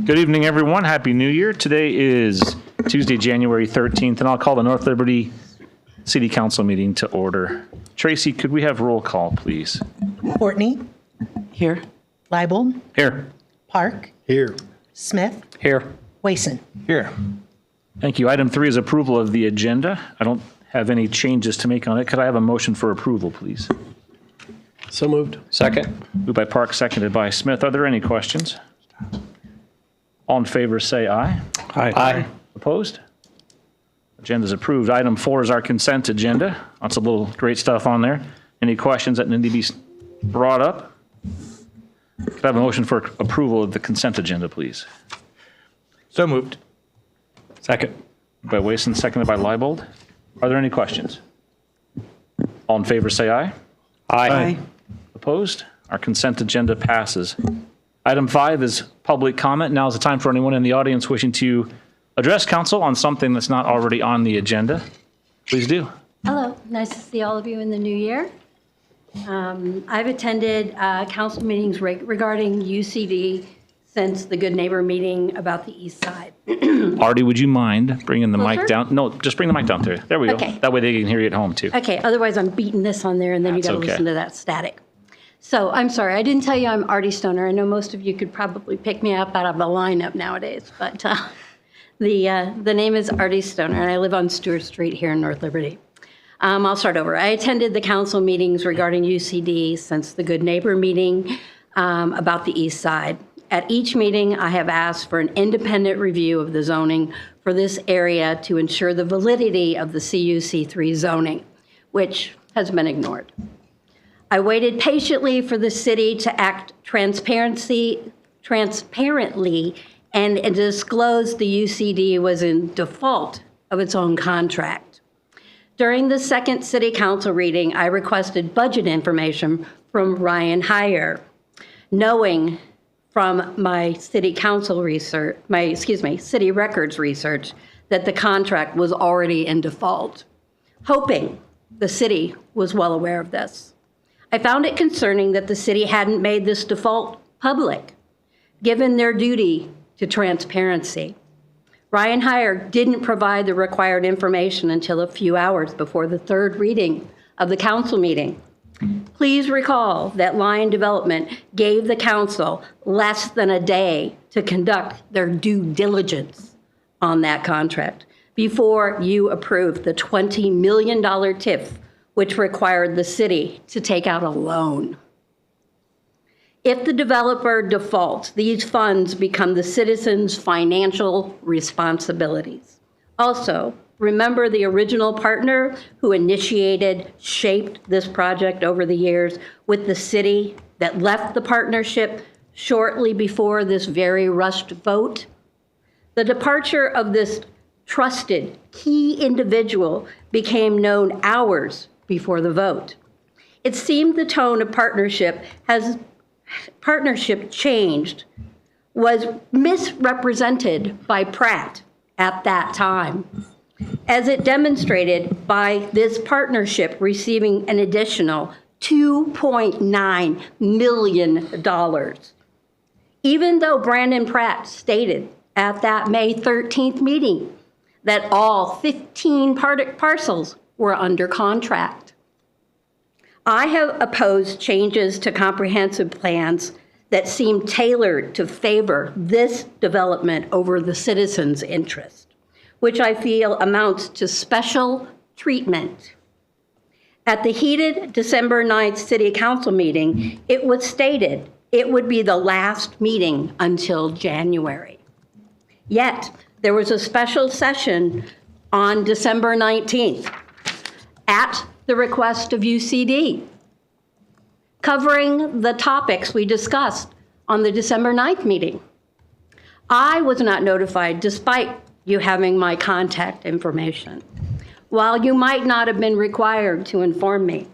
Good evening, everyone. Happy New Year. Today is Tuesday, January 13th, and I'll call the North Liberty City Council meeting to order. Tracy, could we have roll call, please? Courtney. Here. Leibold. Here. Park. Here. Smith. Here. Wason. Here. Thank you. Item 3 is approval of the agenda. I don't have any changes to make on it. Could I have a motion for approval, please? So moved. Second. Moved by Park, seconded by Smith. Are there any questions? All in favor, say aye. Aye. Opposed? Agenda's approved. Item 4 is our consent agenda. Lots of little great stuff on there. Any questions that need to be brought up? Could I have a motion for approval of the consent agenda, please? So moved. Second. By Wason, seconded by Leibold. Are there any questions? All in favor, say aye. Aye. Opposed? Our consent agenda passes. Item 5 is public comment. Now is the time for anyone in the audience wishing to address council on something that's not already on the agenda. Please do. Hello, nice to see all of you in the new year. I've attended council meetings regarding UCD since the Good Neighbor meeting about the east side. Artie, would you mind bringing the mic Closer? down? No, just bring the mic down there. There we go. Okay. That way they can hear you at home too. Okay, otherwise I'm beating this on there and then you That's gotta okay. listen to that static. So I'm sorry, I didn't tell you I'm Artie Stoner. I know most of you could probably pick me up out of a lineup nowadays, but the name is Artie Stoner and I live on Stewart Street here in North Liberty. I'll start over. I attended the council meetings regarding UCD since the Good Neighbor meeting about the east side. At each meeting, I have asked for an independent review of the zoning for this area to ensure the validity of the CUC3 zoning, which has been ignored. I waited patiently for the city to act transparently and disclose the UCD was in default of its own contract. During the second city council reading, I requested budget information from Ryan Heyer, knowing from my city council research, city records research, that the contract was already in default, hoping the city was well aware of this. I found it concerning that the city hadn't made this default public, given their duty to transparency. Ryan Heyer didn't provide the required information until a few hours before the third reading of the council meeting. Please recall that Lion Development gave the council less than a day to conduct their due diligence on that contract before you approved the $20 million TIF, which required the city to take out a loan. If the developer defaults, these funds become the citizens' financial responsibilities. Also, remember the original partner who initiated, shaped this project over the years with the city that left the partnership shortly before this very rushed vote? The departure of this trusted key individual became known hours before the vote. It seemed the tone of partnership changed, was misrepresented by Pratt at that time, as it demonstrated by this partnership receiving an additional $2.9 million. Even though Brandon Pratt stated at that May 13th meeting that all 15 parcels were under contract. I have opposed changes to comprehensive plans that seem tailored to favor this development over the citizens' interest, which I feel amounts to special treatment. At the heated December 9th City Council meeting, it was stated it would be the last meeting until January. Yet, there was a special session on December 19th at the request of UCD, covering the topics we discussed on the December 9th meeting. I was not notified despite you having my contact information, while you might not have been required to inform me.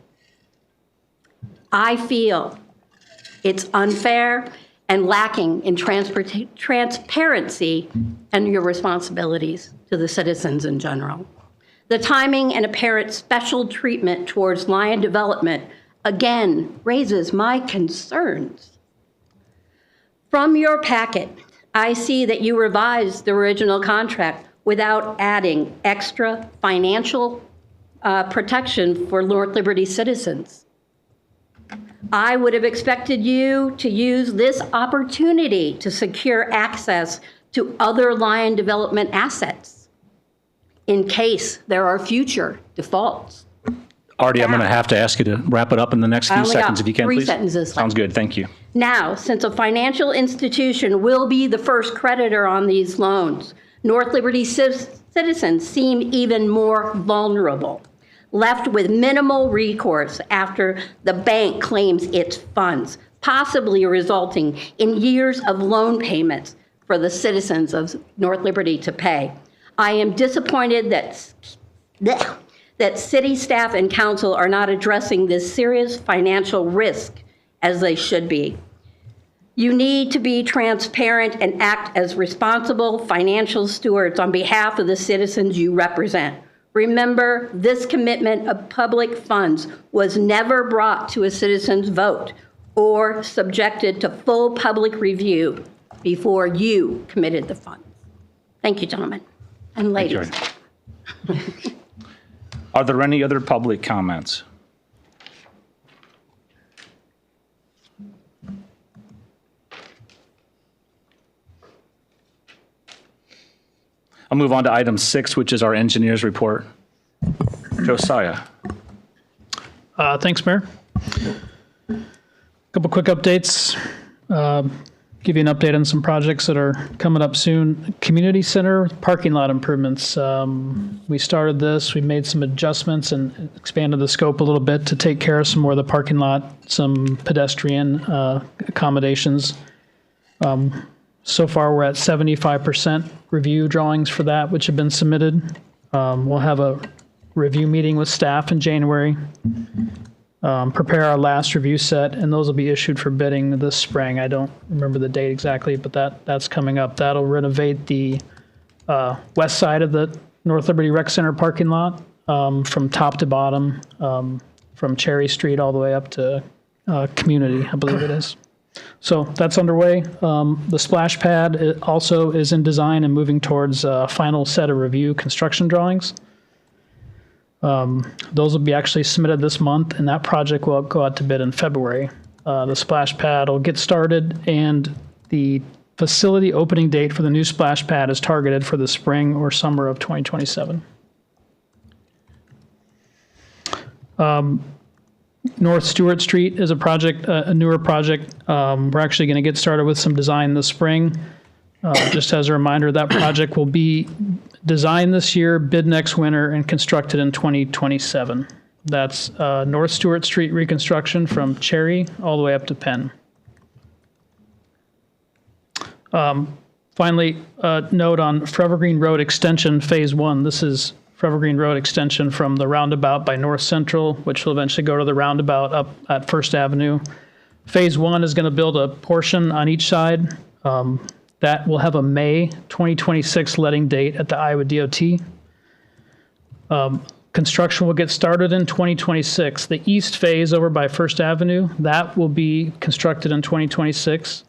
I feel it's unfair and lacking in transparency and your responsibilities to the citizens in general. The timing and apparent special treatment towards Lion Development again raises my concerns. From your packet, I see that you revised the original contract without adding extra financial protection for North Liberty citizens. I would have expected you to use this opportunity to secure access to other Lion development assets in case there are future defaults. Artie, I'm going to have to ask you to wrap it up in the next I few only got seconds if you can, 3 please. sentences left. Sounds good. Thank you. Now, since a financial institution will be the first creditor on these loans, North Liberty citizens seem even more vulnerable, left with minimal recourse after the bank claims its funds, possibly resulting in years of loan payments for the citizens of North Liberty to pay. I am disappointed that city staff and council are not addressing this serious financial risk as they should be. You need to be transparent and act as responsible financial stewards on behalf of the citizens you represent. Remember, this commitment of public funds was never brought to a citizen's vote or subjected to full public review before you committed the funds. Thank you, gentlemen and Thank you, ladies. Artie. Are there any other public comments? I'll move on to item 6, which is our engineer's report. Josiah. Thanks, Mayor. Couple quick updates. Give you an update on some projects that are coming up soon. Community center parking lot improvements. We started this. We made some adjustments and expanded the scope a little bit to take care of some more of the parking lot, some pedestrian accommodations. So far, we're at 75% review drawings for that, which have been submitted. We'll have a review meeting with staff in January. Prepare our last review set, and those will be issued for bidding this spring. I don't remember the date exactly, but that's coming up. That'll renovate the west side of the North Liberty Rec Center parking lot from top to bottom, from Cherry Street all the way up to Community, I believe it is. So that's underway. The splash pad also is in design and moving towards a final set of review construction drawings. Those will be actually submitted this month, and that project will go out to bid in February. The splash pad will get started, and the facility opening date for the new splash pad is targeted for the spring or summer of 2027. North Stewart Street is a project, a newer project. We're actually going to get started with some design this spring. Just as a reminder, that project will be designed this year, bid next winter, and constructed in 2027. That's North Stewart Street reconstruction from Cherry all the way up to Penn. Finally, note on Forever Green Road Extension Phase 1. This is Forever Green Road Extension from the roundabout by North Central, which will eventually go to the roundabout up at First Avenue. Phase 1 is going to build a portion on each side. That will have a May 2026 letting date at the Iowa DOT. Construction will get started in 2026. The east phase over by First Avenue, that will be constructed in 2026.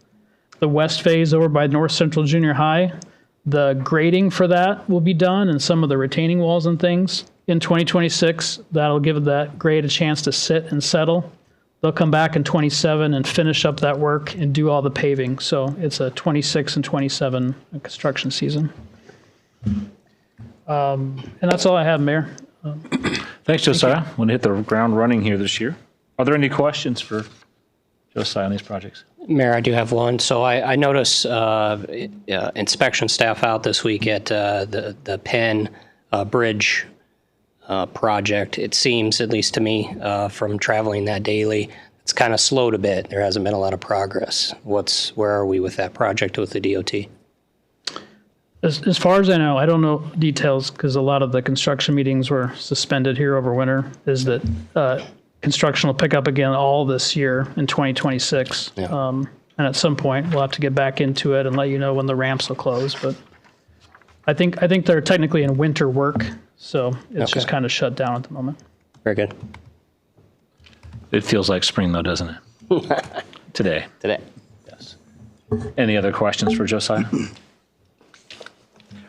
The west phase over by North Central Junior High, the grading for that will be done and some of the retaining walls and things in 2026. That'll give that grade a chance to sit and settle. They'll come back in 27 and finish up that work and do all the paving. So it's a 26 and 27 construction season. And that's all I have, Mayor. Thanks, Josiah. I'm going to hit the ground running here this year. Are there any questions for Josiah on these projects? Mayor, I do have one. So I notice inspection staff out this week at the Penn Bridge project. It seems, at least to me, from traveling that daily, it's kind of slowed a bit. There hasn't been a lot of progress. Where are we with that project with the DOT? As far as I know, I don't know details because a lot of the construction meetings were suspended here over winter, is that construction will pick up again all this year in 2026. Yeah. And at some point, we'll have to get back into it and let you know when the ramps will close. But I think they're technically in winter work, so it's just kind of shut down at the moment. Very good. It feels like spring, though, doesn't it? Today. Today. Yes. Any other questions for Josiah?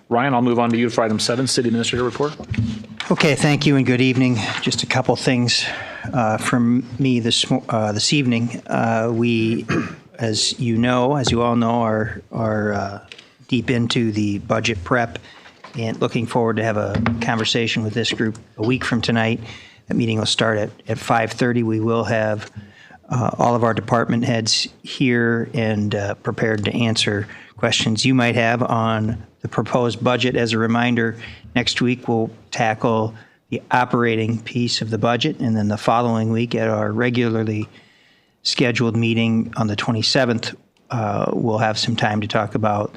Ryan, I'll move on to you for item 7, City Administrator Report. Okay, thank you and good evening. Just a couple things from me this evening. We, as you all know, are deep into the budget prep and looking forward to have a conversation with this group a week from tonight. That meeting will start at 5:30. We will have all of our department heads here and prepared to answer questions you might have on the proposed budget. As a reminder, next week we'll tackle the operating piece of the budget, and then the following week at our regularly scheduled meeting on the 27th, we'll have some time to talk about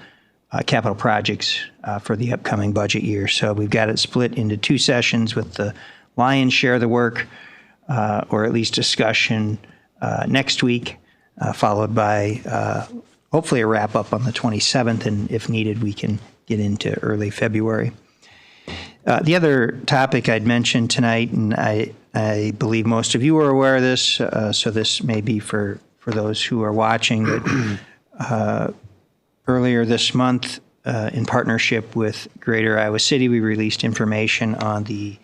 capital projects for the upcoming budget year. So we've got it split into 2 sessions with the lion's share of the work, or at least discussion next week, followed by hopefully a wrap up on the 27th, and if needed, we can get into early February. The other topic I'd mentioned tonight, and I believe most of you are aware of this, so this may be for those who are watching, but earlier this month, in partnership with Greater Iowa City, we released information on the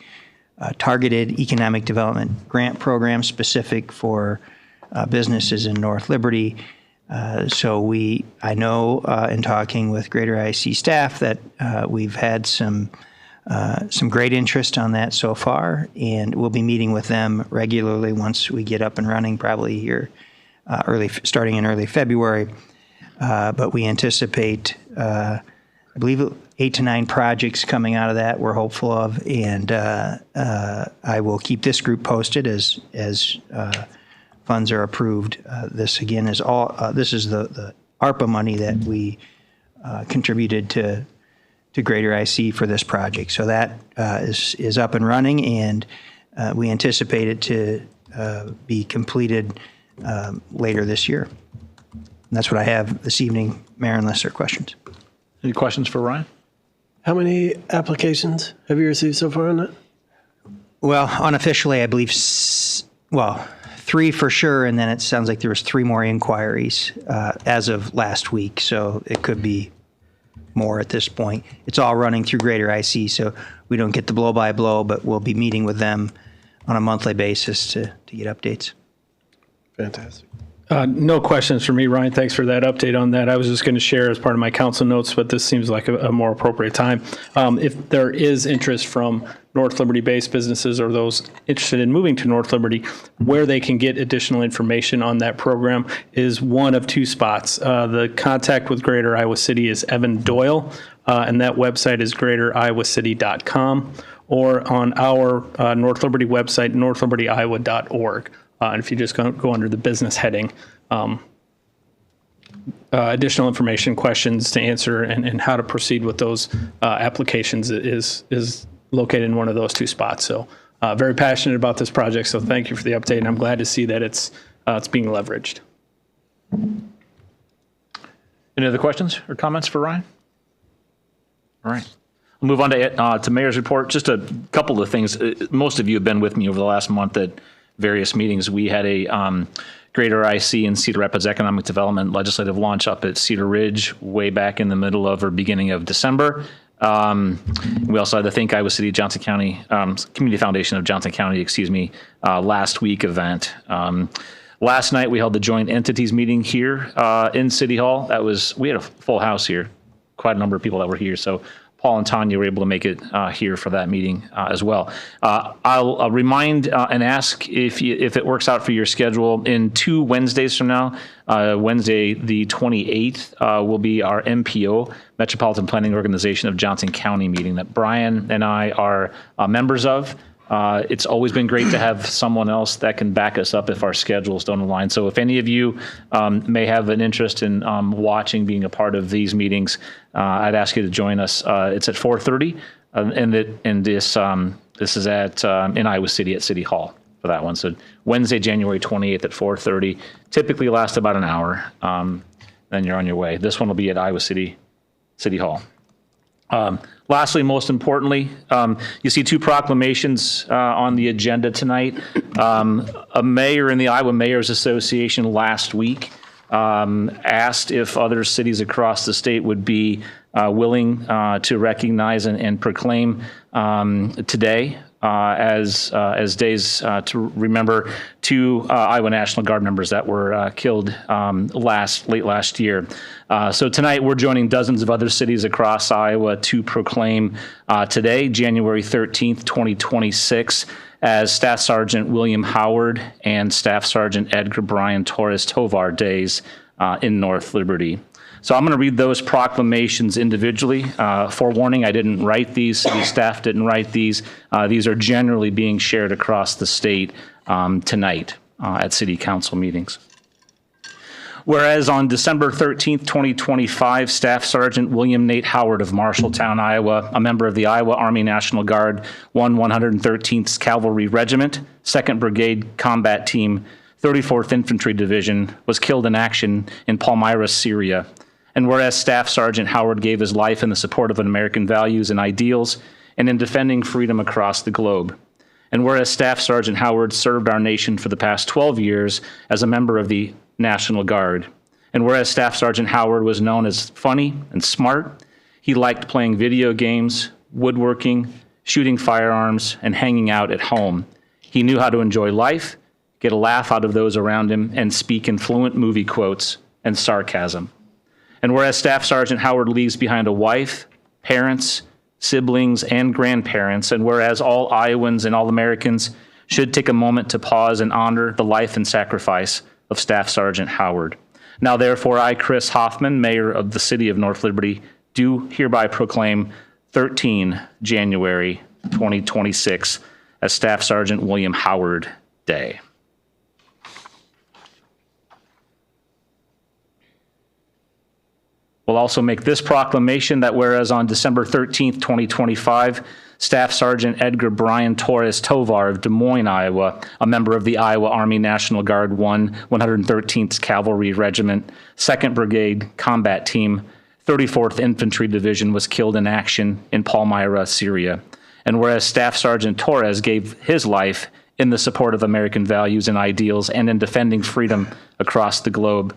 targeted economic development grant program specific for businesses in North Liberty. So I know in talking with Greater IC staff that we've had some great interest on that so far, and we'll be meeting with them regularly once we get up and running, probably here starting in early February. But we anticipate, I believe, 8 to 9 projects coming out of that we're hopeful of, and I will keep this group posted as funds are approved. This again is this is the ARPA money that we contributed to Greater IC for this project. So that is up and running, and we anticipate it to be completed later this year. And that's what I have this evening, Mayor, unless there are questions. Any questions for Ryan? How many applications have you received so far on that? Well, unofficially, I believe, 3 for sure, and then it sounds like there was 3 more inquiries as of last week, so it could be more at this point. It's all running through Greater IC, so we don't get the blow-by-blow, but we'll be meeting with them on a monthly basis to get updates. Fantastic. No questions for me, Ryan. Thanks for that update on that. I was just going to share as part of my council notes, but this seems like a more appropriate time. If there is interest from North Liberty-based businesses or those interested in moving to North Liberty, where they can get additional information on that program is one of 2 spots. The contact with Greater Iowa City is Evan Doyle, and that website is greateriowacity.com, or on our North Liberty website, northlibertyoiowa.org. And if you just go under the business heading, additional information, questions to answer, and how to proceed with those applications is located in one of those 2 spots. So very passionate about this project, so thank you for the update, and I'm glad to see that it's being leveraged. Any other questions or comments for Ryan? All right. We'll move on to Mayor's report. Just a couple of things. Most of you have been with me over the last month at various meetings. We had a Greater IC and Cedar Rapids Economic Development legislative launch up at Cedar Ridge way back in the middle of or beginning of December. We also had the Think Iowa City Johnson County Community Foundation of Johnson County, last week event. Last night we held the joint entities meeting here in City Hall. We had a full house here, quite a number of people that were here. So Paul and Tanya were able to make it here for that meeting as well. I'll remind and ask if it works out for your schedule. In 2 Wednesdays from now, Wednesday the 28th will be our MPO, Metropolitan Planning Organization of Johnson County meeting that Brian and I are members of. It's always been great to have someone else that can back us up if our schedules don't align. So if any of you may have an interest in being a part of these meetings, I'd ask you to join us. It's at 4:30, and this is at in Iowa City at City Hall for that one. So Wednesday, January 28th at 4:30. Typically lasts about an hour. Then you're on your way. This one will be at Iowa City Hall. Lastly, most importantly, you see 2 proclamations on the agenda tonight. A mayor in the Iowa Mayors Association last week asked if other cities across the state would be willing to recognize and proclaim today as days to remember two Iowa National Guard members that were killed late last year. So tonight we're joining dozens of other cities across Iowa to proclaim today, January 13th, 2026, as Staff Sergeant William Howard and Staff Sergeant Edgar Brian Torres Tovar days in North Liberty. So I'm going to read those proclamations individually. Forewarning, I didn't write these. City staff didn't write these. These are generally being shared across the state tonight at city council meetings. Whereas on December 13th, 2025, Staff Sergeant William Nate Howard of Marshalltown, Iowa, a member of the Iowa Army National Guard 113th Cavalry Regiment, 2nd Brigade Combat Team, 34th Infantry Division, was killed in action in Palmyra, Syria. And whereas Staff Sergeant Howard gave his life in the support of American values and ideals and in defending freedom across the globe. And whereas Staff Sergeant Howard served our nation for the past 12 years as a member of the National Guard. And whereas Staff Sergeant Howard was known as funny and smart, he liked playing video games, woodworking, shooting firearms, and hanging out at home. He knew how to enjoy life, get a laugh out of those around him, and speak in fluent movie quotes and sarcasm. And whereas Staff Sergeant Howard leaves behind a wife, parents, siblings, and grandparents, and whereas all Iowans and all Americans should take a moment to pause and honor the life and sacrifice of Staff Sergeant Howard. Now, therefore, I, Chris Hoffman, Mayor of the City of North Liberty, do hereby proclaim 13 January 2026 as Staff Sergeant William Howard Day. We'll also make this proclamation that whereas on December 13th, 2025, Staff Sergeant Edgar Brian Torres Tovar of Des Moines, Iowa, a member of the Iowa Army National Guard 113th Cavalry Regiment, 2nd Brigade Combat Team, 34th Infantry Division, was killed in action in Palmyra, Syria. And whereas Staff Sergeant Torres gave his life in the support of American values and ideals and in defending freedom across the globe.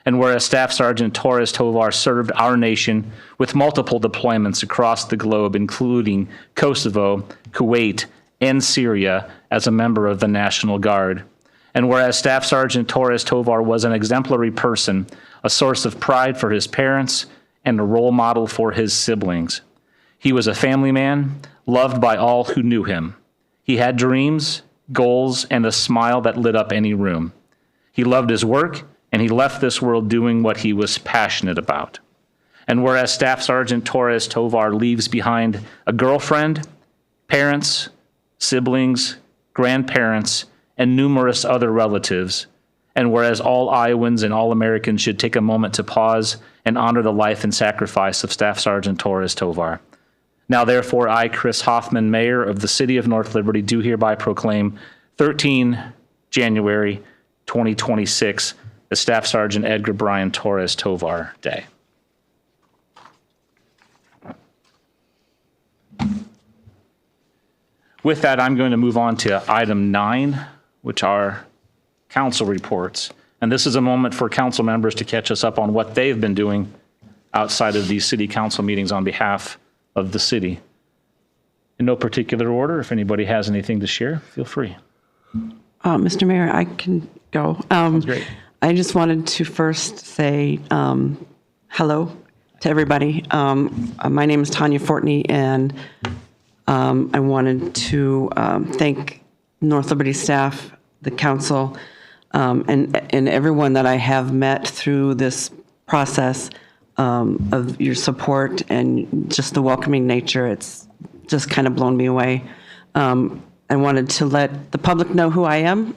And whereas Staff Sergeant Torres Tovar served our nation with multiple deployments across the globe, including Kosovo, Kuwait, and Syria, as a member of the National Guard. And whereas Staff Sergeant Torres Tovar was an exemplary person, a source of pride for his parents, and a role model for his siblings. He was a family man, loved by all who knew him. He had dreams, goals, and a smile that lit up any room. He loved his work, and he left this world doing what he was passionate about. And whereas Staff Sergeant Torres Tovar leaves behind a girlfriend, parents, siblings, grandparents, and numerous other relatives, and whereas all Iowans and all Americans should take a moment to pause and honor the life and sacrifice of Staff Sergeant Torres Tovar. Now, therefore, I, Chris Hoffman, Mayor of the City of North Liberty, do hereby proclaim 13 January 2026 as Staff Sergeant Edgar Brian Torres Tovar Day. With that, I'm going to move on to item 9, which are council reports. And this is a moment for council members to catch us up on what they've been doing outside of these city council meetings on behalf of the city. In no particular order, if anybody has anything to share, feel free. Mr. Mayor, I can go. Great. I just wanted to first say hello to everybody. My name is Tanya Fortney, and I wanted to thank North Liberty staff, the council, and everyone that I have met through this process of your support and just the welcoming nature. It's just kind of blown me away. I wanted to let the public know who I am,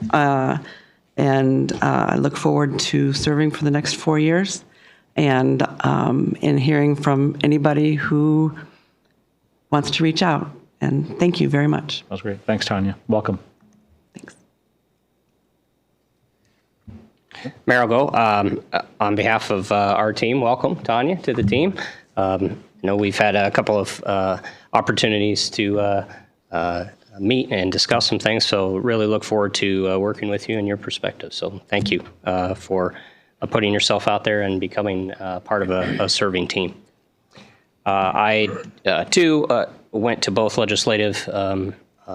and I look forward to serving for the next 4 years and hearing from anybody who wants to reach out. And thank you very much. That was great. Thanks, Tanya. Welcome. Thanks. Mayor, I'll go. On behalf of our team, welcome, Tanya, to the team. I know we've had a couple of opportunities to meet and discuss some things, so really look forward to working with you and your perspective. So thank you for putting yourself out there and becoming part of a serving team. I, too, went to both legislative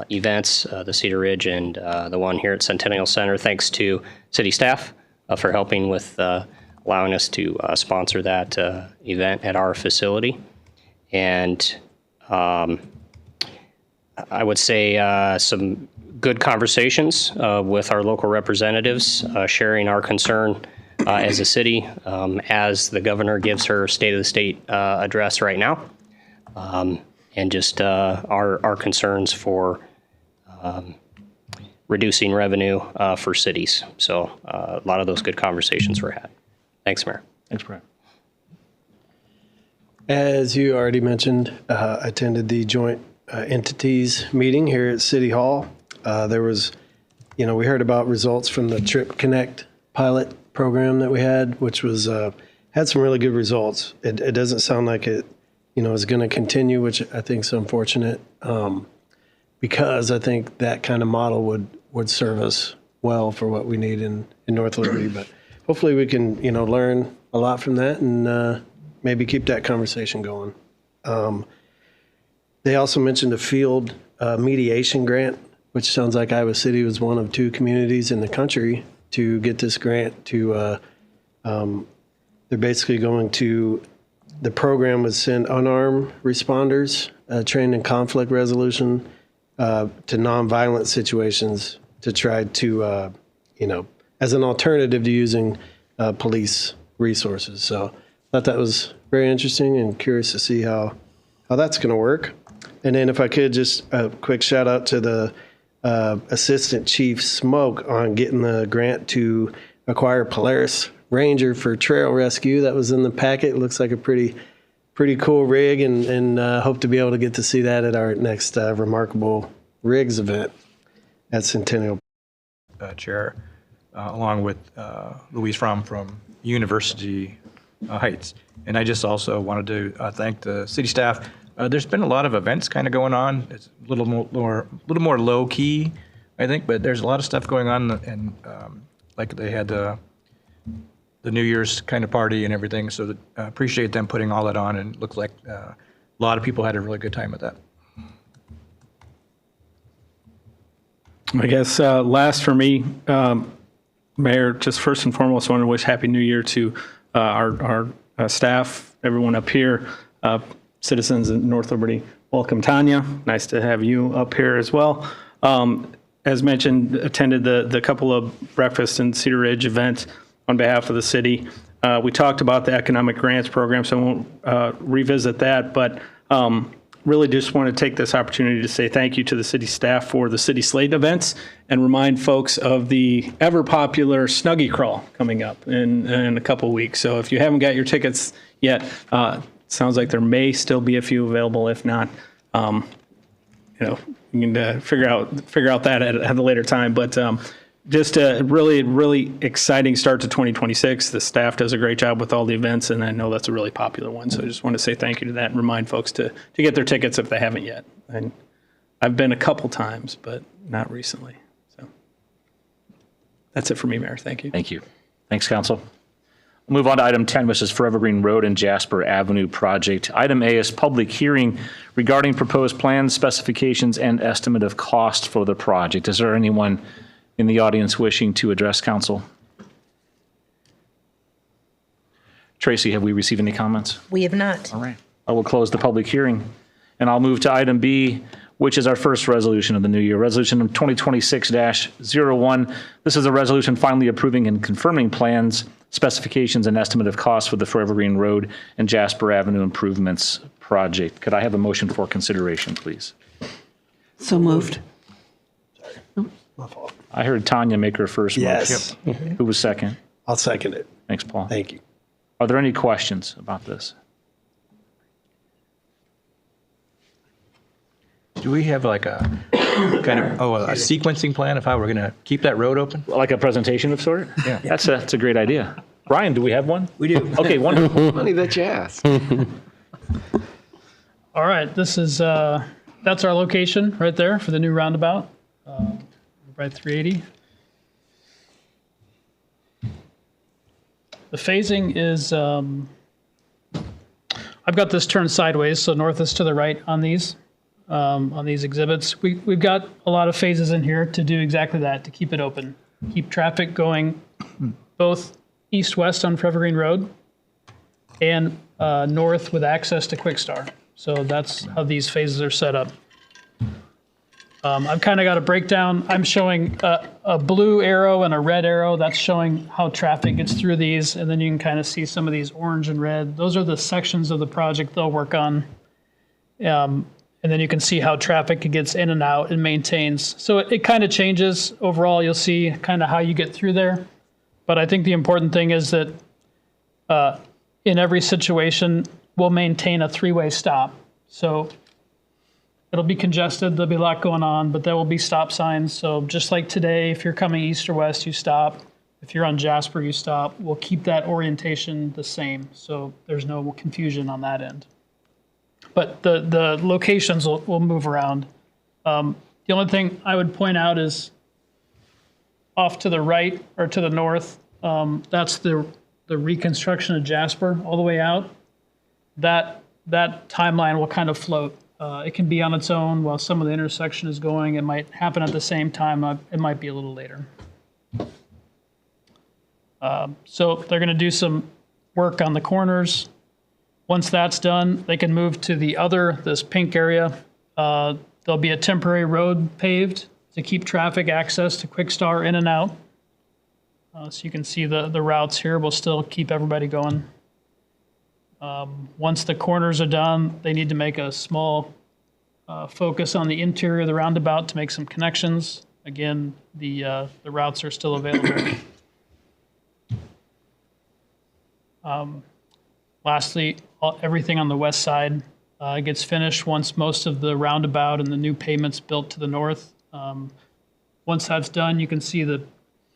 events, the Cedar Ridge and the one here at Centennial Center, thanks to city staff for helping with allowing us to sponsor that event at our facility. And I would say some good conversations with our local representatives, sharing our concern as a city as the governor gives her State of the State address right now, and just our concerns for reducing revenue for cities. So a lot of those good conversations were had. Thanks, Mayor. Thanks, Brad. As you already mentioned, attended the joint entities meeting here at City Hall. There was, we heard about results from the Trip Connect pilot program that we had, which was had some really good results. It doesn't sound like it, is going to continue, which I think is unfortunate, because I think that kind of model would serve us well for what we need in North Liberty. But hopefully we can, learn a lot from that and maybe keep that conversation going. They also mentioned a field mediation grant, which sounds like Iowa City was one of 2 communities in the country to get this grant to, they're basically going to, the program would send unarmed responders trained in conflict resolution to nonviolent situations to try to, as an alternative to using police resources. So I thought that was very interesting and curious to see how that's going to work. And then if I could, just a quick shout out to the Assistant Chief Smoke on getting the grant to acquire Polaris Ranger for trail rescue. That was in the packet. It looks like a pretty cool rig, and hope to be able to get to see that at our next Remarkable Rigs event at Centennial. Chair, along with Louise Fromm from University Heights. And I just also wanted to thank the city staff. There's been a lot of events kind of going on. It's a little more low key, I think, but there's a lot of stuff going on, and like they had the New Year's kind of party and everything. So appreciate them putting all that on, and it looks like a lot of people had a really good time with that. I guess last for me, Mayor, just first and foremost, I want to wish Happy New Year to our staff, everyone up here, citizens in North Liberty. Welcome, Tanya. Nice to have you up here as well. As mentioned, attended the couple of breakfast and Cedar Ridge events on behalf of the city. We talked about the economic grants program, so I won't revisit that, but really just want to take this opportunity to say thank you to the city staff for the City Slate events and remind folks of the ever popular Snuggie Crawl coming up in a couple weeks. So if you haven't got your tickets yet, sounds like there may still be a few available. If not, you can figure out that at a later time. But just a really exciting start to 2026. The staff does a great job with all the events, and I know that's a really popular one. So I just want to say thank you to that and remind folks to get their tickets if they haven't yet. And I've been a couple times, but not recently. So that's it for me, Mayor. Thank you. Thank you. Thanks, Council. We'll move on to item 10, which is Forever Green Road and Jasper Avenue project. Item A is public hearing regarding proposed plans, specifications, and estimate of cost for the project. Is there anyone in the audience wishing to address council? Tracy, have we received any comments? We have not. All right. I will close the public hearing, and I'll move to item B, which is our first resolution of the new year, Resolution 2026-01. This is a resolution finally approving and confirming plans, specifications, and estimate of costs for the Forever Green Road and Jasper Avenue improvements project. Could I have a motion for consideration, please? So moved. My fault. I heard Tanya make her first Yes. motion. Who was second? I'll second it. Thanks, Paul. Thank you. Are there any questions about this? Do we have like a kind of a sequencing plan if I were going to keep that road open? Like a presentation of sort? Yeah. That's a great idea. Brian, do we have one? We do. Okay, wonderful. Funny that you asked. All right, this is, that's our location right there for the new roundabout, right 380. The phasing is, I've got this turned sideways, so north is to the right on these exhibits. We've got a lot of phases in here to do exactly that, to keep it open. Keep traffic going both east-west on Forever Green Road and north with access to Quick Star. So that's how these phases are set up. I've kind of got a breakdown. I'm showing a blue arrow and a red arrow. That's showing how traffic gets through these. And then you can kind of see some of these orange and red. Those are the sections of the project they'll work on. And then you can see how traffic gets in and out and maintains. So it kind of changes. Overall, you'll see kind of how you get through there. But I think the important thing is that in every situation, we'll maintain a three-way stop. So it'll be congested, there'll be a lot going on, but there will be stop signs. So just like today, if you're coming east or west, you stop. If you're on Jasper, you stop. We'll keep that orientation the same, so there's no confusion on that end. But the locations will move around. The only thing I would point out is off to the right or to the north, that's the reconstruction of Jasper all the way out. That timeline will kind of float. It can be on its own while some of the intersection is going. It might happen at the same time. It might be a little later. So they're going to do some work on the corners. Once that's done, they can move to this pink area. There'll be a temporary road paved to keep traffic access to Quick Star in and out. So you can see the routes here. We'll still keep everybody going. Once the corners are done, they need to make a small focus on the interior of the roundabout to make some connections. Again, the routes are still available. Lastly, everything on the west side gets finished once most of the roundabout and the new pavement's built to the north. Once that's done, you can see the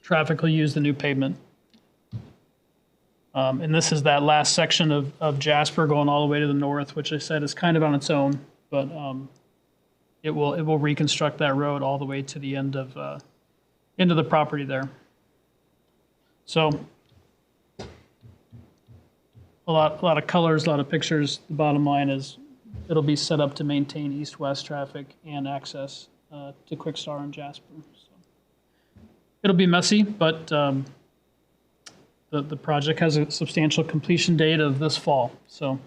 traffic will use the new pavement. And this is that last section of Jasper going all the way to the north, which I said is kind of on its own, but it will reconstruct that road all the way to the end of into the property there. So a lot of colors, a lot of pictures. The bottom line is it'll be set up to maintain east-west traffic and access to Quick Star and Jasper. So it'll be messy, but the project has a substantial completion date of this fall. So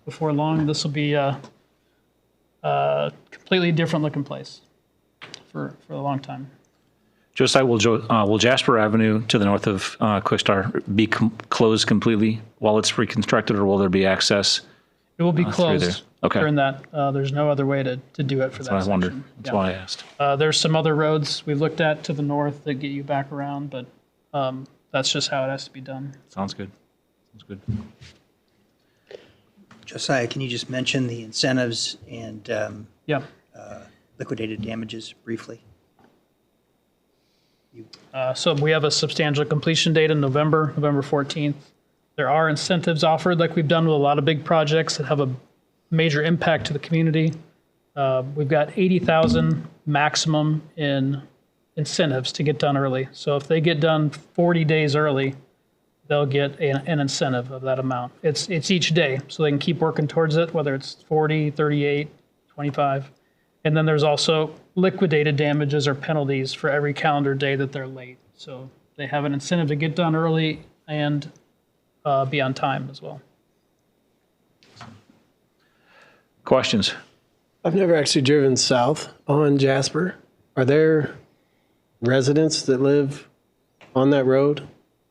before long, this will be a completely different looking place for a long time. Josiah, will Jasper Avenue to the north of Quick Star be closed completely while it's reconstructed, or will there be access? It will be through closed there? Okay. during that. There's no other way to do it for that I section. wondered. That's why I asked. There's some other roads we've looked at to the north that get you back around, but that's just how it has to be done. Sounds good. Sounds good. Josiah, can you just mention the incentives and Yeah. liquidated damages briefly? So we have a substantial completion date in November 14th. There are incentives offered like we've done with a lot of big projects that have a major impact to the community. We've got 80,000 maximum in incentives to get done early. So if they get done 40 days early, they'll get an incentive of that amount. It's each day, so they can keep working towards it, whether it's 40, 38, 25. And then there's also liquidated damages or penalties for every calendar day that they're late. So they have an incentive to get done early and be on time as well. Questions? I've never actually driven south on Jasper. Are there residents that live on that road?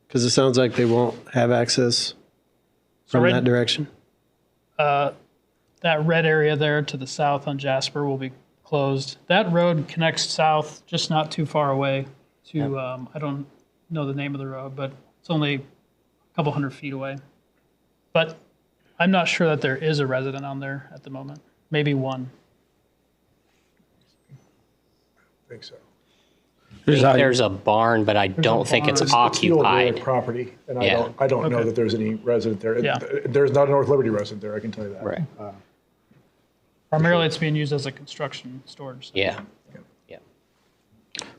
Because it sounds like they won't have access from right- that direction. That red area there to the south on Jasper will be closed. That road connects south, just not too far away to, I don't know the name of the road, but it's only a couple 100 feet away. But I'm not sure that there is a resident on there at the moment. Maybe one. I think so. There's a barn, but I don't think it's barn. It's the old Derrick occupied. property, and Yeah. I don't know Okay. that there's any resident there. Yeah. There's not a North Liberty resident there, I can tell you that. Right. Primarily, it's being used as a construction storage site. Yeah. Yeah.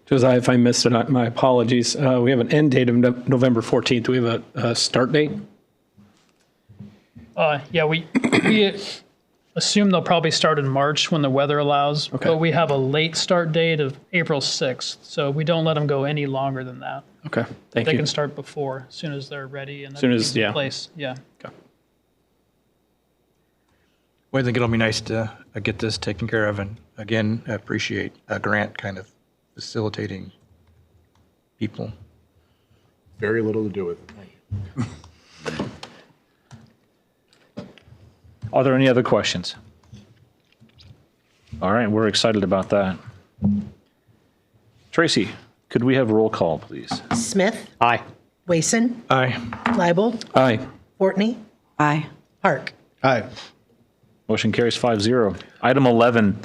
Josiah, if I missed it, my apologies. We have an end date of November 14th. Do we have a start date? Yeah, we assume they'll probably start in March when the weather allows, but we have a late start date of April 6th, so we don't let them go any longer than that. Okay, thank They you. can start before, as soon as they're ready and Soon as- everything's in yeah. place. Yeah. Okay. Well, I think it'll be nice to get this taken care of, and again, I appreciate a grant kind of facilitating people. Very little to do with it. Thank you. Are there any other questions? All right, we're excited about that. Tracy, could we have roll call, please? Smith, Aye. Wason, Aye. Leibold, Aye. Fortney, Aye. Park. Aye. Motion carries 5-0. Item 11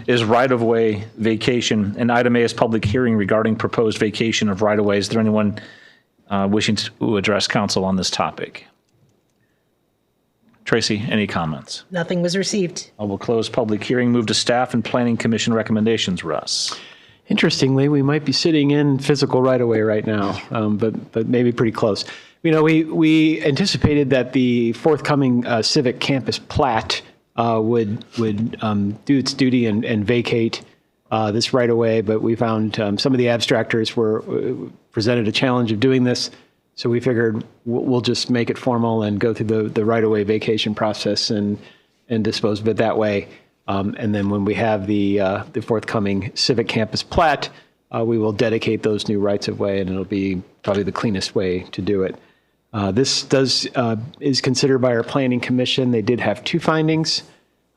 is right-of-way vacation, and item A is public hearing regarding proposed vacation of right-of-way. Is there anyone wishing to address council on this topic? Tracy, any comments? Nothing was received. I will close public hearing, move to staff and planning commission recommendations. Russ. Interestingly, we might be sitting in physical right-of-way right now, but maybe pretty close. You know, we anticipated that the forthcoming civic campus plat would do its duty and vacate this right-of-way, but we found some of the abstractors presented a challenge of doing this, so we figured we'll just make it formal and go through the right-of-way vacation process and dispose of it that way. And then when we have the forthcoming civic campus plat, we will dedicate those new rights-of-way, and it'll be probably the cleanest way to do it. This is considered by our planning commission. They did have two findings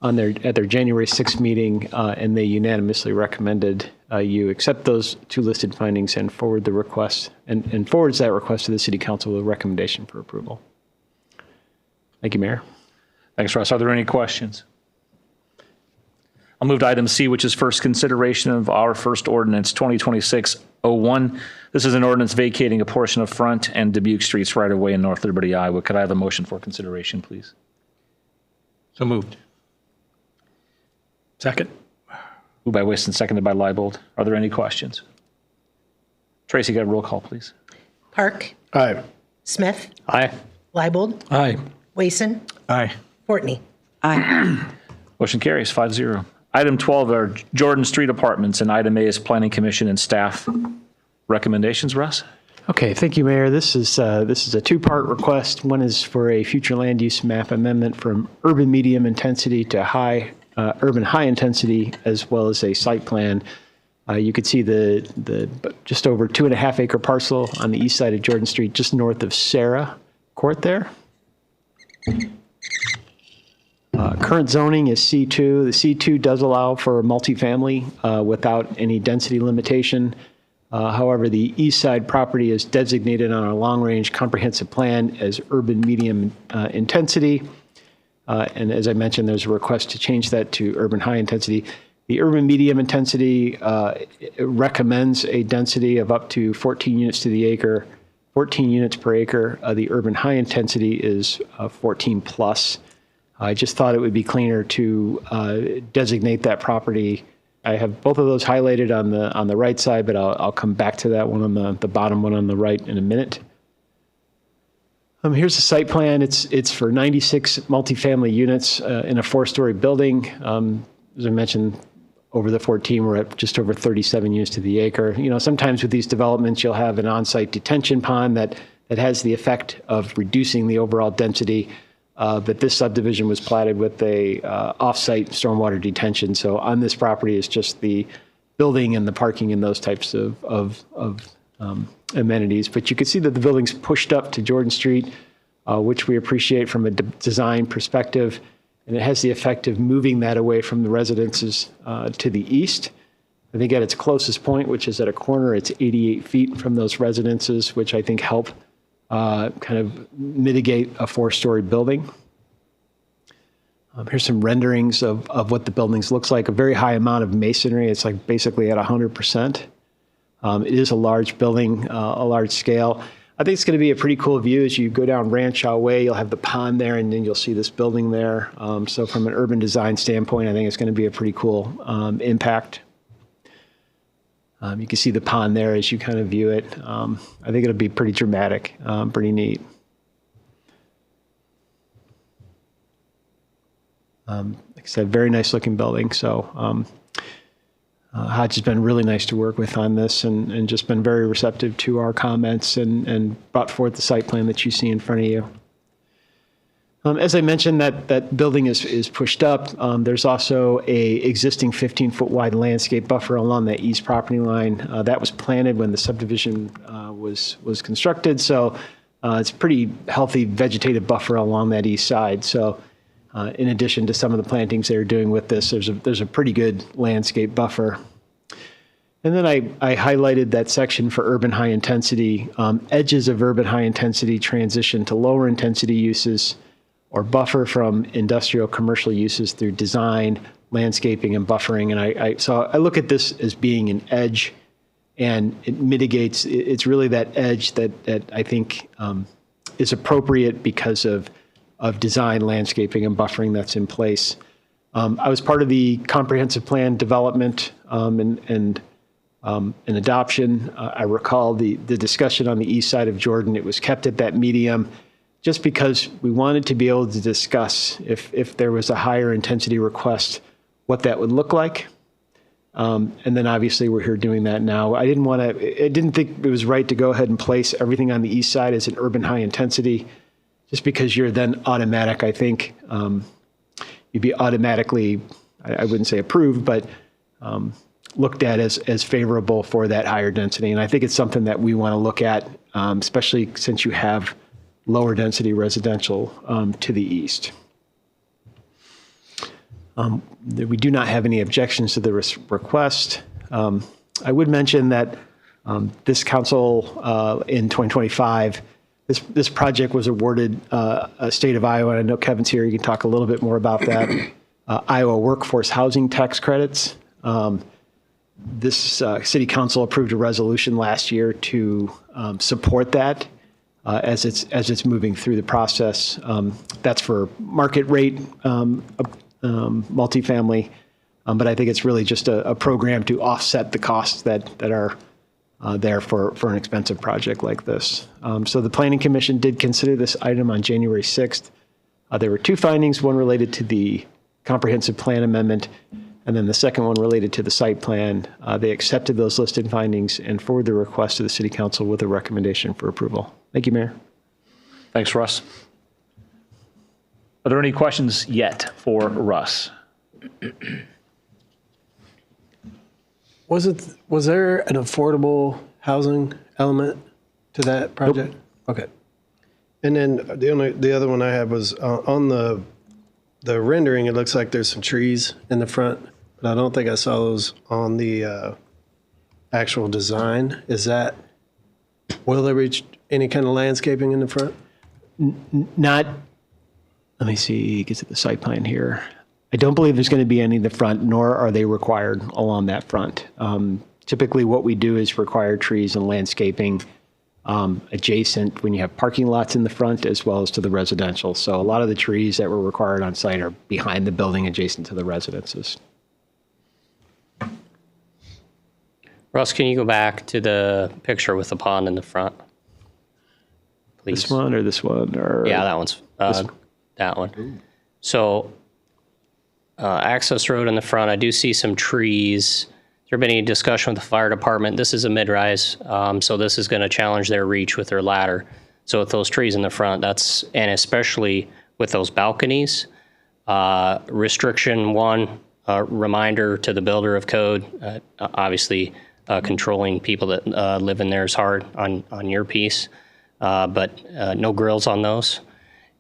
at their January 6th meeting, and they unanimously recommended you accept those two listed findings and forward the request and forwards that request to the city council with a recommendation for approval. Thank you, Mayor. Thanks, Russ. Are there any questions? I'll move to item C, which is first consideration of our first ordinance, 2026-01. This is an ordinance vacating a portion of Front and Dubuque Streets right away in North Liberty, Iowa. Could I have a motion for consideration, please? So moved. Second. Moved by Whiston, seconded by Leibold. Are there any questions? Tracy, got a roll call, please. Park, Aye. Smith, Aye. Leibold, Aye. Wason, Aye. Fortney. Aye. Motion carries 5-0. Item 12 are Jordan Street Apartments, and item A is Planning Commission and staff recommendations. Russ? Okay, thank you, Mayor. This is a two-part request. One is for a future land use map amendment from urban medium intensity to urban high intensity, as well as a site plan. You could see the just over 2.5 acre parcel on the east side of Jordan Street, just north of Sarah Court there. Current zoning is C2. The C2 does allow for multifamily without any density limitation. However, the east side property is designated on our long-range comprehensive plan as urban medium intensity. And as I mentioned, there's a request to change that to urban high intensity. The urban medium intensity recommends a density of up to 14 units to the acre, 14 units per acre. The urban high intensity is 14 plus. I just thought it would be cleaner to designate that property. I have both of those highlighted on the right side, but I'll come back to that one on the bottom one on the right in a minute. Here's the site plan. It's for 96 multifamily units in a 4-story building. As I mentioned, over the 14, we're at just over 37 units to the acre. You know, sometimes with these developments, you'll have an on-site detention pond that has the effect of reducing the overall density. But this subdivision was platted with a off-site stormwater detention. So on this property is just the building and the parking and those types of amenities. But you can see that the building's pushed up to Jordan Street, which we appreciate from a design perspective. And it has the effect of moving that away from the residences to the east. I think at its closest point, which is at a corner, it's 88 feet from those residences, which I think help kind of mitigate a 4-story building. Here's some renderings of what the buildings looks like. A very high amount of masonry. It's like basically at 100%. It is a large building, a large scale. I think it's going to be a pretty cool view as you go down Ranchow Way. You'll have the pond there, and then you'll see this building there. So from an urban design standpoint, I think it's going to be a pretty cool impact. You can see the pond there as you kind of view it. I think it'll be pretty dramatic, pretty neat. Like I said, very nice looking building. So Hodge has been really nice to work with on this and just been very receptive to our comments and brought forth the site plan that you see in front of you. As I mentioned, that building is pushed up. There's also a existing 15-foot wide landscape buffer along that east property line. That was planted when the subdivision was constructed. So it's a pretty healthy vegetative buffer along that east side. So in addition to some of the plantings they're doing with this, there's a pretty good landscape buffer. And then I highlighted that section for urban high intensity. Edges of urban high intensity transition to lower intensity uses or buffer from industrial commercial uses through design, landscaping, and buffering. And so I look at this as being an edge, and it mitigates. It's really that edge that I think is appropriate because of design, landscaping, and buffering that's in place. I was part of the comprehensive plan development and adoption. I recall the discussion on the east side of Jordan. It was kept at that medium just because we wanted to be able to discuss if there was a higher intensity request, what that would look like. And then obviously we're here doing that now. I didn't think it was right to go ahead and place everything on the east side as an urban high intensity, just because you're then automatic, I think, you'd be automatically, I wouldn't say approved, but looked at as favorable for that higher density. And I think it's something that we want to look at, especially since you have lower density residential to the east. We do not have any objections to the request. I would mention that this council in 2025, this project was awarded a state of Iowa, and I know Kevin's here, you can talk a little bit more about that, Iowa workforce housing tax credits. This city council approved a resolution last year to support that as it's moving through the process. That's for market rate multifamily, but I think it's really just a program to offset the costs that are there for an expensive project like this. So the Planning Commission did consider this item on January 6th. There were two findings, one related to the comprehensive plan amendment, and then the second one related to the site plan. They accepted those listed findings and forwarded the request to the City Council with a recommendation for approval. Thank you, Mayor. Thanks, Russ. Are there any questions yet for Russ? Was there an affordable housing element to that project? Nope. Okay. And then the other one I had was on the rendering. It looks like there's some trees in the front, but I don't think I saw those on the actual design. Will there be any kind of landscaping in the front? Not. Let me see. Get to the site plan here. I don't believe there's going to be any in the front, nor are they required along that front. Typically, what we do is require trees and landscaping adjacent when you have parking lots in the front, as well as to the residential. So a lot of the trees that were required on site are behind the building, adjacent to the residences. Russ, can you go back to the picture with the pond in the front? Please. This one or this one? Or yeah, that one's that one. Ooh. So access road in the front, I do see some trees. Has there been any discussion with the fire department? This is a mid-rise, so this is going to challenge their reach with their ladder. So with those trees in the front, and especially with those balconies, restriction one, reminder to the builder of code, obviously controlling people that live in there is hard on your piece, but no grills on those.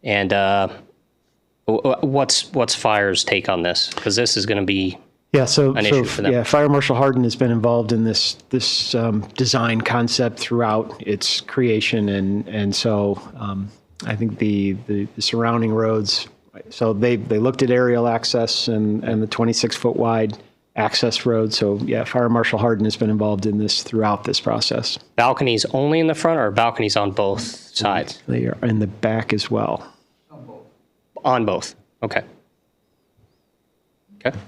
And what's fire's take on this? Because this is going to be an issue for them. Yeah, Fire Marshal Hardin has been involved in this design concept throughout its creation, and so I think the surrounding roads. So they looked at aerial access and the 26-foot wide access road. So yeah, Fire Marshal Hardin has been involved in this throughout this process. Balconies only in the front, or balconies on both sides? They are in the back as well. On both. Okay. Okay.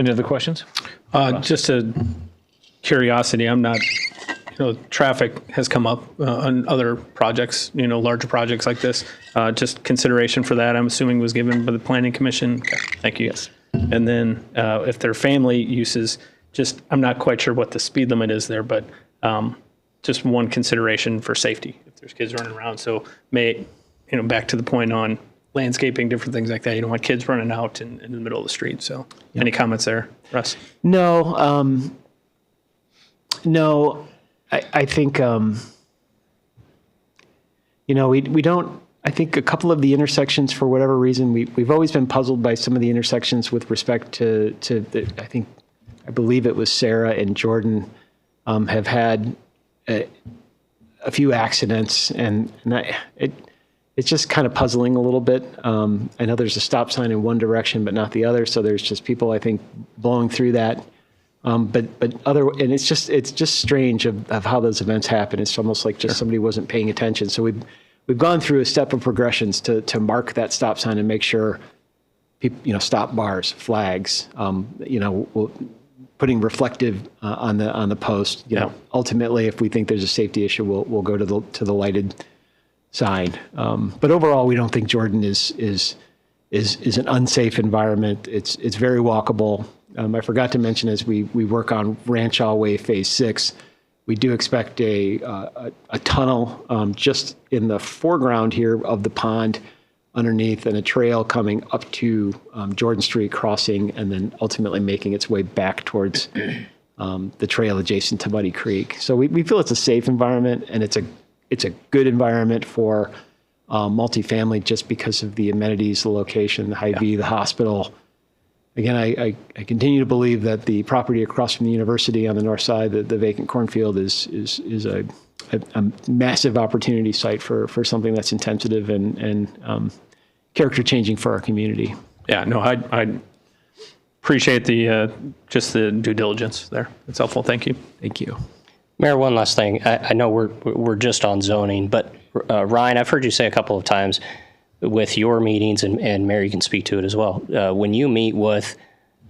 Any other questions? Just a curiosity, I'm not, traffic has come up on other projects, larger projects like this. Just consideration for that, I'm assuming was given by the Planning Commission. Okay, thank you. Yes. And then if they're family uses, I'm not quite sure what the speed limit is there, but just one consideration for safety if there's kids running around. So back to the point on landscaping, different things like that. You don't want kids running out in the middle of the street. So any comments there, Russ? No, no, I think, we don't, I think a couple of the intersections, for whatever reason, we've always been puzzled by some of the intersections with respect to I believe it was Sarah and Jordan have had a few accidents, and it's just kind of puzzling a little bit. I know there's a stop sign in one direction, but not the other. So there's just people, I think, blowing through that. And it's just strange of how those events happen. It's almost like just somebody wasn't paying attention. So we've gone through a step of progressions to mark that stop sign and make sure people, stop bars, flags, putting reflective on the post. Ultimately, if we think there's a safety issue, we'll go to the lighted sign. But overall, we don't think Jordan is an unsafe environment. It's very walkable. I forgot to mention, as we work on Ranchaw Way Phase 6, we do expect a tunnel just in the foreground here of the pond underneath, and a trail coming up to Jordan Street crossing, and then ultimately making its way back towards the trail adjacent to Muddy Creek. So we feel it's a safe environment, and it's a good environment for multifamily just because of the amenities, the location, the Hy-Vee, the hospital. Again, I continue to believe that the property across from the university on the north side, the vacant cornfield, is a massive opportunity site for something that's intensive and character changing for our community. Yeah, no, I appreciate just the due diligence there. It's helpful. Thank you. Thank you. Mayor, one last thing. I know we're just on zoning, but Ryan, I've heard you say a couple of times with your meetings, and Mary can speak to it as well. When you meet with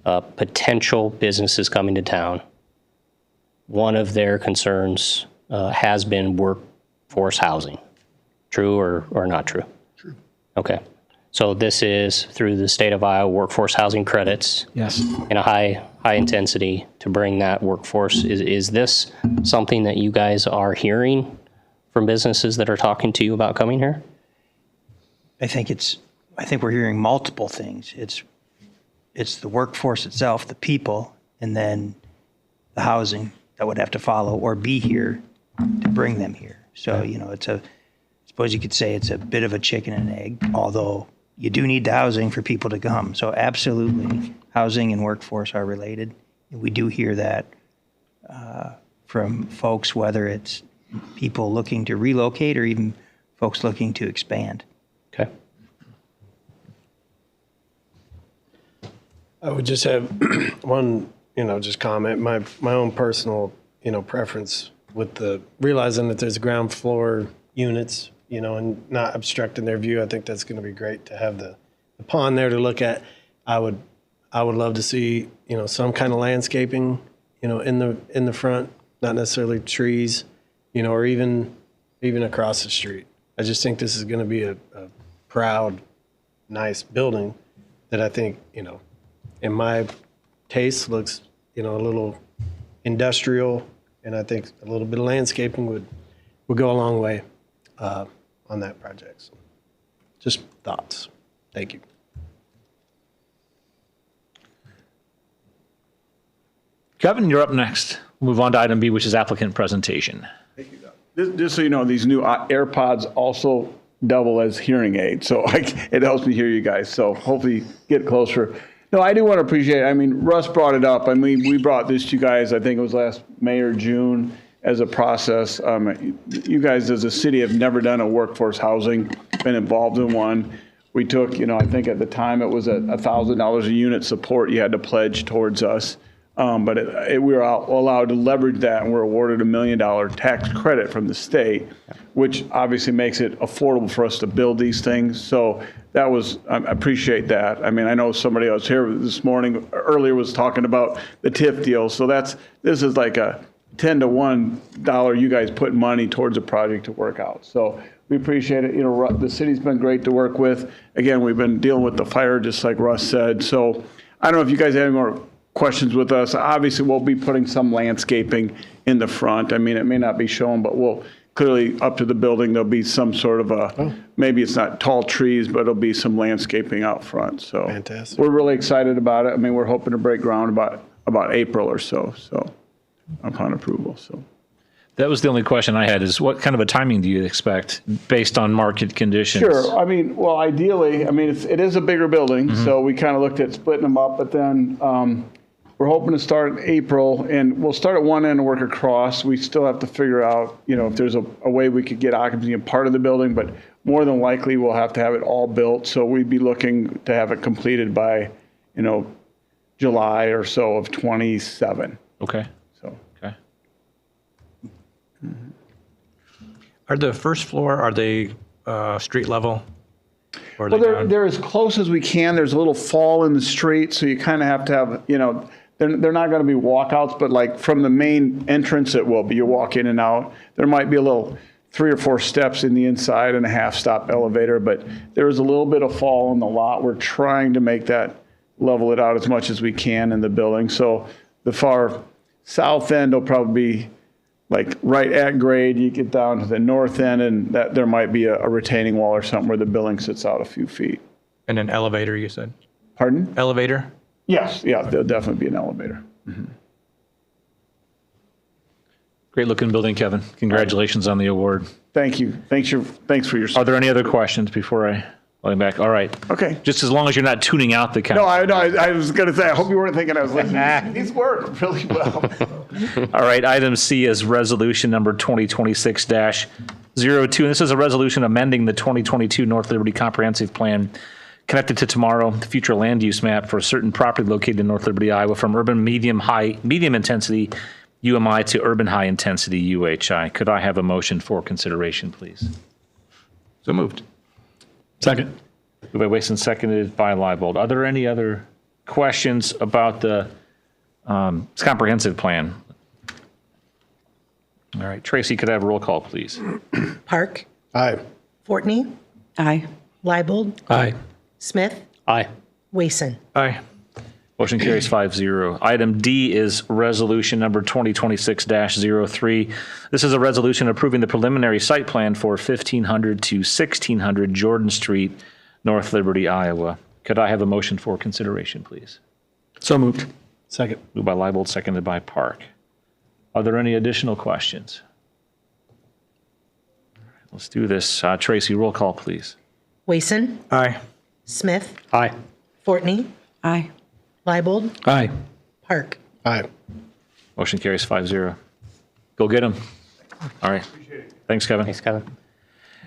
potential businesses coming to town, one of their concerns has been workforce housing. True or not true? True. Okay. So this is through the state of Iowa workforce housing credits. Yes. In a high intensity to bring that workforce. Is this something that you guys are hearing from businesses that are talking to you about coming here? I think we're hearing multiple things. It's the workforce itself, the people, and then the housing that would have to follow or be here to bring them here. So, I suppose you could say it's a bit of a chicken and egg, although you do need the housing for people to come. So absolutely, housing and workforce are related. And we do hear that from folks, whether it's people looking to relocate or even folks looking to expand. Okay. I would just have one, just comment. My own personal, preference with the realizing that there's ground floor units, and not obstructing their view. I think that's going to be great to have the pond there to look at. I would love to see, some kind of landscaping, in the front, not necessarily trees, or even across the street. I just think this is going to be a proud, nice building that I think, in my taste looks, a little industrial, and I think a little bit of landscaping would go a long way on that project. So just thoughts. Thank you. Kevin, you're up next. Move on to item B, which is applicant presentation. Just so you know, these new AirPods also double as hearing aids, so it helps me hear you guys. So hopefully get closer. No, I do want to appreciate, Russ brought it up. We brought this to you guys, I think it was last May or June, as a process. You guys as a city have never done a workforce housing, been involved in one. We took, I think at the time it was $1,000 a unit support you had to pledge towards us. But we were allowed to leverage that, and we're awarded $1 million tax credit from the state, which obviously makes it affordable for us to build these things. So that was, I appreciate that. I mean, I know somebody else here this morning, earlier was talking about the TIF deal. So this is like a 10 to $1 you guys put money towards a project to work out. So we appreciate it. You know, the city's been great to work with. Again, we've been dealing with the fire, just like Russ said. So I don't know if you guys have any more questions with us. Obviously, we'll be putting some landscaping in the front. I mean, it may not be shown, but we'll clearly up to the building, there'll be some sort of maybe it's not tall trees, but it'll be some landscaping out front. So Fantastic. We're really excited about it. I mean, we're hoping to break ground about April or so upon approval. So That was the only question I had, is what kind of a timing do you expect based on market conditions? Sure. I mean, well, ideally, I mean, it is a bigger building, so we kind of looked at splitting them up, but then we're hoping to start in April, and we'll start at one end and work across. We still have to figure out, you know, if there's a way we could get occupancy in part of the building, but more than likely we'll have to have it all built. So we'd be looking to have it completed by, you know, July or so of 27. Okay. So. Okay. Are the first floor, are they street level? Or are Well, they down? they're as close as we can. There's a little fall in the street, so you kind of have to have, you know, they're not going to be walkouts, but like from the main entrance, it will be. You walk in and out. There might be a little 3 or 4 steps in the inside and a half-stop elevator, but there is a little bit of fall in the lot. We're trying to make that level it out as much as we can in the building. So the far south end will probably be like right at grade. You get down to the north end, and that there might be a retaining wall or something where the building sits out a few feet. And an elevator, you said? Pardon? Elevator? Yes, yeah, there'll definitely be an elevator. Great looking building, Kevin. Congratulations on the award. Thank you. Thanks for your. Are there any other questions before I let him back? All right. Okay. Just as long as you're not tuning out the council. No, I was going to say, I hope you weren't thinking I was listening. These work really well. All right, item C is resolution number 2026-02. And this is a resolution amending the 2022 North Liberty Comprehensive Plan connected to tomorrow, the future land use map for a certain property located in North Liberty, Iowa, from urban medium intensity UMI to urban high intensity UHI. Could I have a motion for consideration, please? So moved. Second. Moved by Wason, seconded by Leibold. Are there any other questions about the comprehensive plan? All right, Tracy, could I have a roll call, please? Park, Aye. Fortney, Aye. Leibold, Aye. Smith, Aye. Wason. Aye. Motion carries 5-0. Item D is resolution number 2026-03. This is a resolution approving the preliminary site plan for 1500 to 1600 Jordan Street, North Liberty, Iowa. Could I have a motion for consideration, please? So moved. Second. Moved by Leibold, seconded by Park. Are there any additional questions? Let's do this. Tracy, roll call, please. Wason, Aye. Smith, Aye. Fortney, Aye. Leibold, Aye. Park. Aye. Motion carries 5-0. Go get them. All right. Thanks, Kevin. Thanks, Kevin.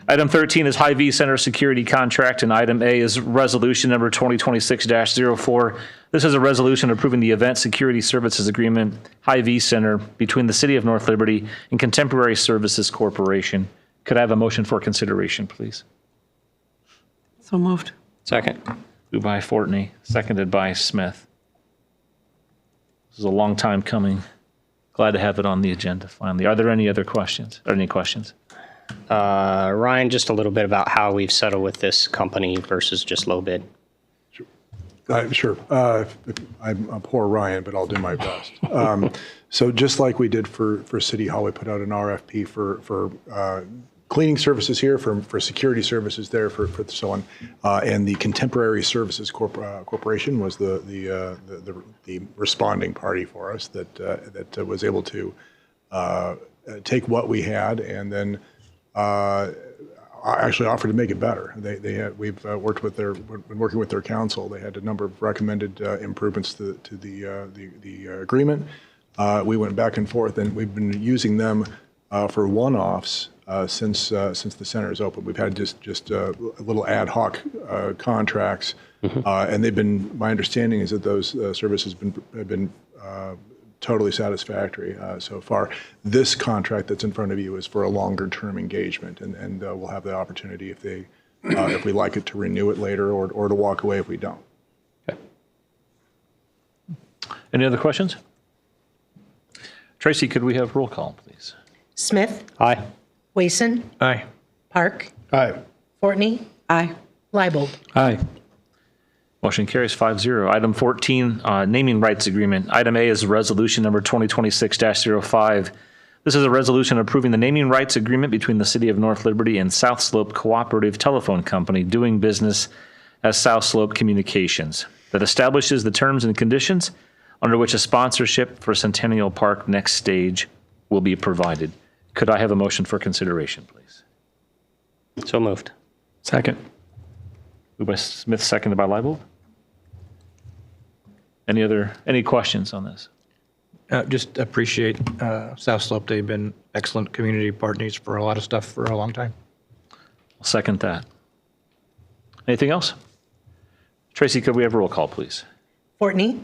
Item 13 is Hy-Vee Center Security Contract, and item A is resolution number 2026-04. This is a resolution approving the Event Security Services Agreement, Hy-Vee Center, between the City of North Liberty and Contemporary Services Corporation. Could I have a motion for consideration, please? So moved. Second. Moved by Fortney, seconded by Smith. This is a long time coming. Glad to have it on the agenda finally. Are there any other questions? Or any questions? Ryan, just a little bit about how we've settled with this company versus just low bid. Sure. I'm a poor Ryan, but I'll do my best. So just like we did for City Hall, we put out an RFP for cleaning services here, for security services there, for so on. And the Contemporary Services Corporation was the responding party for us that was able to take what we had and then actually offered to make it better. We've been working with their council. They had a number of recommended improvements to the agreement. We went back and forth, and we've been using them for one-offs since the center is open. We've had just little ad hoc contracts, and they've been. My understanding is that those services have been totally satisfactory so far. This contract that's in front of you is for a longer-term engagement, and we'll have the opportunity if we like it to renew it later or to walk away if we don't. Any other questions? Tracy, could we have roll call, please? Smith, Aye. Wason, Aye. Park, Aye. Fortney, Aye. Leibold. Aye. Motion carries 5-0. Item 14, naming rights agreement. Item A is resolution number 2026-05. This is a resolution approving the naming rights agreement between the City of North Liberty and South Slope Cooperative Telephone Company doing business as South Slope Communications that establishes the terms and conditions under which a sponsorship for Centennial Park Next Stage will be provided. Could I have a motion for consideration, please? So moved. Second. Moved by Smith, seconded by Leibold. Any questions on this? Just appreciate South Slope. They've been excellent community partners for a lot of stuff for a long time. I'll second that. Anything else? Tracy, could we have a roll call, please? Fortney,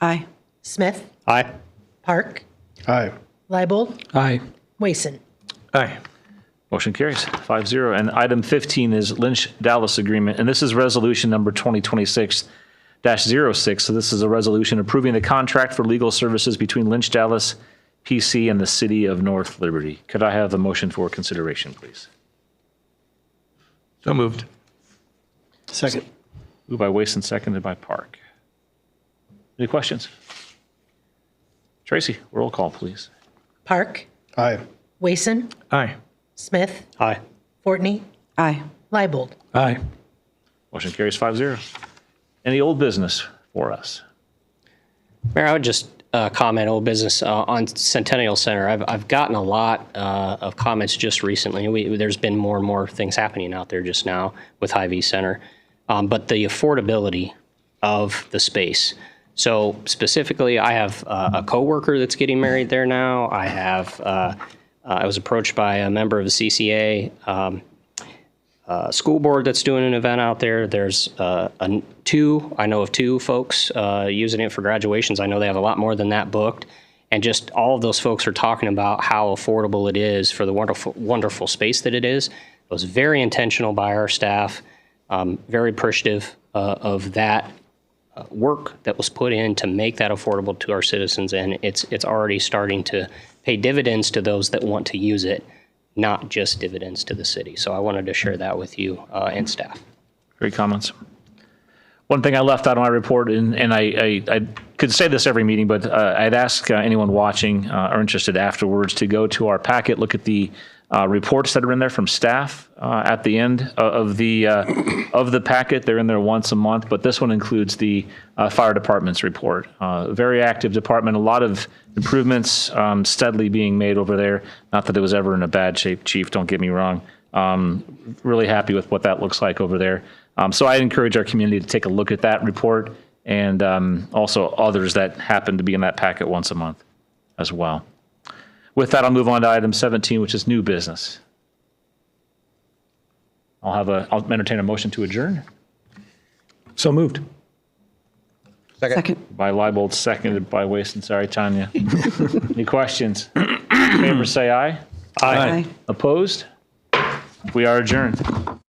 Aye. Smith, Aye. Park, Aye. Leibold, Aye. Wason. Aye. Motion carries 5-0. And item 15 is Lynch-Dallas agreement, and this is resolution number 2026-06. So this is a resolution approving the contract for legal services between Lynch-Dallas PC and the City of North Liberty. Could I have a motion for consideration, please? So moved. Second. Moved by Wason, seconded by Park. Any questions? Tracy, roll call, please. Park, Aye. Wason, Aye. Smith, Aye. Fortney, Aye. Leibold. Aye. Motion carries 5-0. Any old business for us? Mayor, I would just comment old business on Centennial Center. I've gotten a lot of comments just recently. There's been more and more things happening out there just now with Hy-Vee Center, but the affordability of the space. So specifically, I have a coworker that's getting married there now. I was approached by a member of the CCA school board that's doing an event out there. There's I know of two folks using it for graduations. I know they have a lot more than that booked. And just all of those folks are talking about how affordable it is for the wonderful, wonderful space that it is. It was very intentional by our staff, very appreciative of that work that was put in to make that affordable to our citizens, and it's already starting to pay dividends to those that want to use it, not just dividends to the city. So I wanted to share that with you and staff. Great comments. One thing I left out of my report, and I could say this every meeting, but I'd ask anyone watching or interested afterwards to go to our packet, look at the reports that are in there from staff at the end of the packet. They're in there once a month, but this one includes the fire department's report. Very active department, a lot of improvements steadily being made over there. Not that it was ever in a bad shape, Chief, don't get me wrong. Really happy with what that looks like over there. So I encourage our community to take a look at that report and also others that happen to be in that packet once a month as well. With that, I'll move on to item 17, which is new business. I'll entertain a motion to adjourn. So moved. Second. By Leibold, seconded by Wason. Sorry, Tanya. Any questions? In favor, say aye. Aye. Opposed? We are adjourned.